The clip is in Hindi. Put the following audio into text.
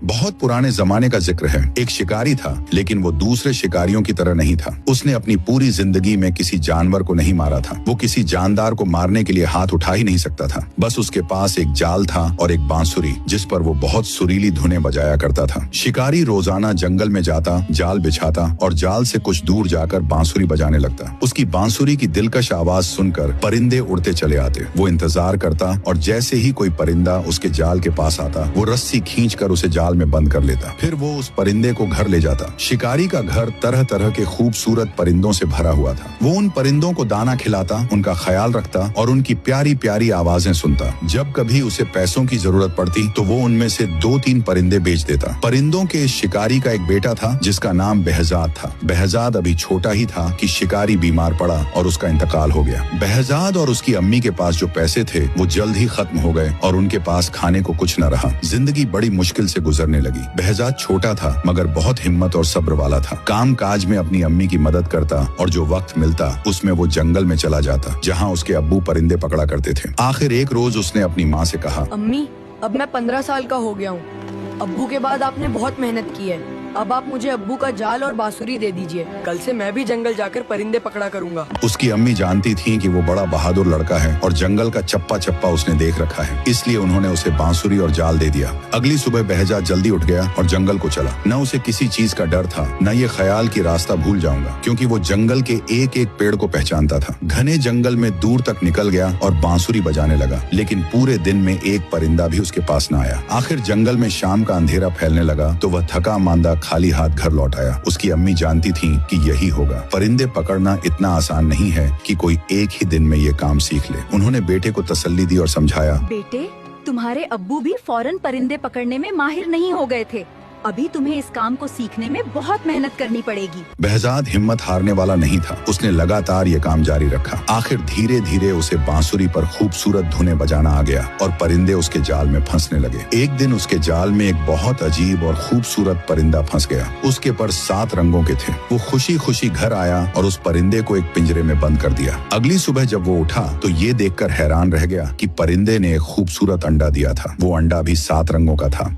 बहुत पुराने जमाने का जिक्र है। एक शिकारी था, लेकिन वो दूसरे शिकारियों की तरह नहीं था। उसने अपनी पूरी जिंदगी में किसी जानवर को नहीं मारा था। वो किसी जानदार को मारने के लिए हाथ उठा ही नहीं सकता था। बस उसके पास एक जाल था और एक बांसुरी, जिस पर वो बहुत सुरीली धुनें बजाया करता था। शिकारी रोजाना जंगल में जाता, जाल बिछाता और जाल से कुछ दूर जाकर बांसुरी बजाने लगता। उसकी बांसुरी की दिलकश आवाज सुनकर परिंदे उड़ते चले आते। वो इंतजार करता और जैसे ही कोई परिंदा उसके जाल के पास आता, वो रस्सी खींचकर उसे जाल में बंद कर लेता। फिर वो उस परिंदे को घर ले जाता। शिकारी का घर तरह तरह के खूबसूरत परिंदों से भरा हुआ था। वो उन परिंदों को दाना खिलाता, उनका ख्याल रखता और उनकी प्यारी प्यारी आवाजें सुनता। जब कभी उसे पैसों की जरूरत पड़ती तो वो उनमें से 2-3 परिंदे बेच देता। परिंदों के शिकारी का एक बेटा था जिसका नाम behzad था। behzad अभी छोटा ही था कि शिकारी बीमार पड़ा और उसका इंतकाल हो गया। behzad और उसकी अम्मी के पास जो पैसे थे वो जल्द ही खत्म हो गए और उनके पास खाने को कुछ न रहा। जिंदगी बड़ी मुश्किल से गुजरने लगी। behzad छोटा था मगर बहुत हिम्मत और सब्र वाला था। काम काज में अपनी अम्मी की मदद करता और जो वक्त मिलता उसमें वो जंगल में चला जाता, जहाँ उसके अब्बू परिंदे पकड़ा करते थे। आखिर एक रोज उसने अपनी माँ से कहा, अम्मी, अब मैं 15 साल का हो गया हूँ। अब्बू के बाद आपने बहुत मेहनत की है। अब आप मुझे अब्बू का जाल और बांसुरी दे दीजिए। कल से मैं भी जंगल जाकर परिंदे पकड़ा करूँगा। उसकी अम्मी जानती थी कि वो बड़ा बहादुर लड़का है और जंगल का चप्पा चप्पा उसने देख रखा है, इसलिए उन्होंने उसे बांसुरी और जाल दे दिया। अगली सुबह behzad जल्दी उठ गया और जंगल को चला। न उसे किसी चीज का डर था, न ये ख्याल कि रास्ता भूल जाऊंगा, क्योंकि वो जंगल के एक एक पेड़ को पहचानता था। घने जंगल में दूर तक निकल गया और बांसुरी बजाने लगा, लेकिन पूरे दिन में एक परिंदा भी उसके पास न आया। आखिर जंगल में शाम का अंधेरा फैलने लगा तो वह थका मांदा खाली हाथ घर लौट आया। उसकी अम्मी जानती थी कि यही होगा। परिंदे पकड़ना इतना आसान नहीं है कि कोई एक ही दिन में ये काम सीख ले। उन्होंने बेटे को तसल्ली दी और समझाया, बेटे, तुम्हारे अब्बू भी फौरन परिंदे पकड़ने में माहिर नहीं हो गए थे। अभी तुम्हें इस काम को सीखने में बहुत मेहनत करनी पड़ेगी। behzad हिम्मत हारने वाला नहीं था। उसने लगातार ये काम जारी रखा। आखिर धीरे धीरे उसे बांसुरी पर खूबसूरत धुनें बजाना आ गया और परिंदे उसके जाल में फंसने लगे। एक दिन उसके जाल में एक बहुत अजीब और खूबसूरत परिंदा फंस गया। उसके पर 7 रंगों के थे। वो खुशी खुशी घर आया और उस परिंदे को एक पिंजरे में बंद कर दिया। अगली सुबह जब वो उठा तो ये देखकर हैरान रह गया कि परिंदे ने एक खूबसूरत अंडा दिया था। वो अंडा भी 7 रंगों का था।